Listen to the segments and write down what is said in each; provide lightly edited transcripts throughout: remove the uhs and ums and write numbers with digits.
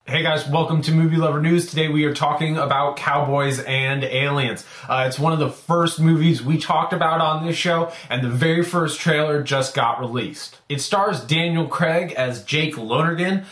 Hey guys, welcome to Movie Lover News. Today we are talking about Cowboys and Aliens. It's one of the first movies we talked about on this show, and the very first trailer just got released. It stars Daniel Craig as Jake Lonergan,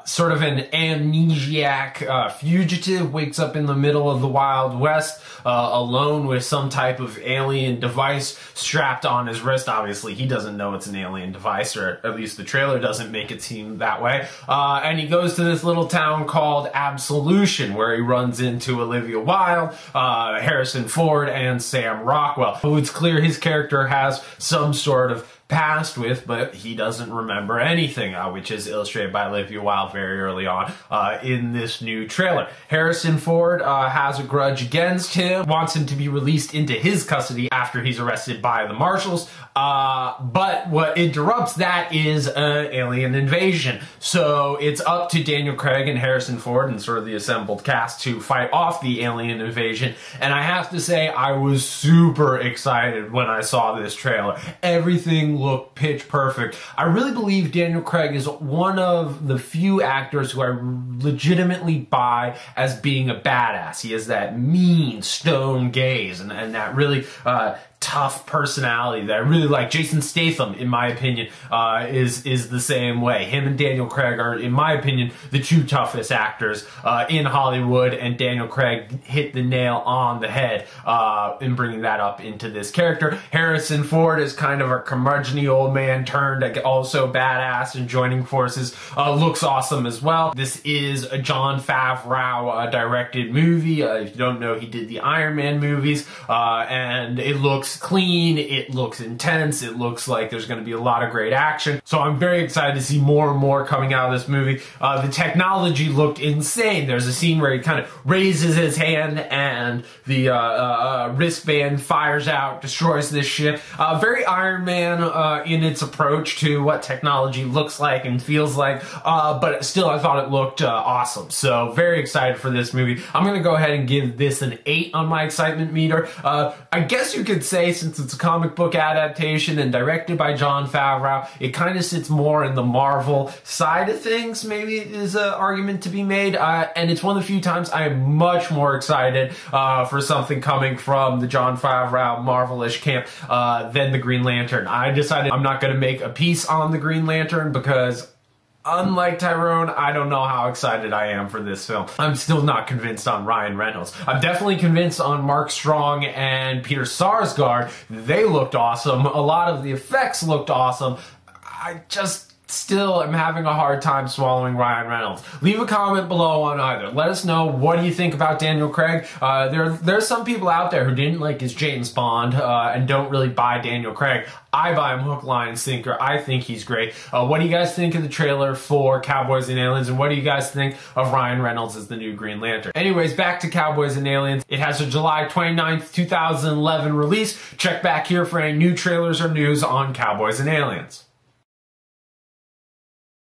sort of an amnesiac fugitive, wakes up in the middle of the Wild West, alone with some type of alien device strapped on his wrist. Obviously, he doesn't know it's an alien device, or at least the trailer doesn't make it seem that way. And he goes to this little town called Absolution, where he runs into Olivia Wilde, Harrison Ford, and Sam Rockwell. It's clear his character has some sort of past with, but he doesn't remember anything, which is illustrated by Olivia Wilde very early on in this new trailer. Harrison Ford has a grudge against him, wants him to be released into his custody after he's arrested by the marshals, but what interrupts that is an alien invasion. So it's up to Daniel Craig and Harrison Ford and sort of the assembled cast to fight off the alien invasion, and I have to say I was super excited when I saw this trailer. Everything look pitch perfect. I really believe Daniel Craig is one of the few actors who I legitimately buy as being a badass. He has that mean stone gaze and that really tough personality that I really like. Jason Statham, in my opinion, is the same way. Him and Daniel Craig are, in my opinion, the two toughest actors in Hollywood, and Daniel Craig hit the nail on the head in bringing that up into this character. Harrison Ford is kind of a curmudgeon-y old man turned also badass and joining forces. Looks awesome as well. This is a Jon Favreau directed movie. If you don't know, he did the Iron Man movies, and it looks clean, it looks intense, it looks like there's going to be a lot of great action. So I'm very excited to see more and more coming out of this movie. The technology looked insane. There's a scene where he kind of raises his hand and the wristband fires out, destroys this ship. Very Iron Man in its approach to what technology looks like and feels like, but still I thought it looked awesome. So very excited for this movie. I'm going to go ahead and give this an 8 on my excitement meter. I guess you could say, since it's a comic book adaptation and directed by Jon Favreau, it kind of sits more in the Marvel side of things, maybe is an argument to be made, and it's one of the few times I am much more excited for something coming from the Jon Favreau Marvel-ish camp than the Green Lantern. I decided I'm not going to make a piece on the Green Lantern because, unlike Tyrone, I don't know how excited I am for this film. I'm still not convinced on Ryan Reynolds. I'm definitely convinced on Mark Strong and Peter Sarsgaard. They looked awesome. A lot of the effects looked awesome. I just still am having a hard time swallowing Ryan Reynolds. Leave a comment below on either. Let us know, what do you think about Daniel Craig? There's some people out there who didn't like his James Bond and don't really buy Daniel Craig. I buy him hook, line, and sinker. I think he's great. What do you guys think of the trailer for Cowboys and Aliens, and what do you guys think of Ryan Reynolds as the new Green Lantern? Anyways, back to Cowboys and Aliens. It has a July 29th, 2011 release. Check back here for any new trailers or news on Cowboys and Aliens.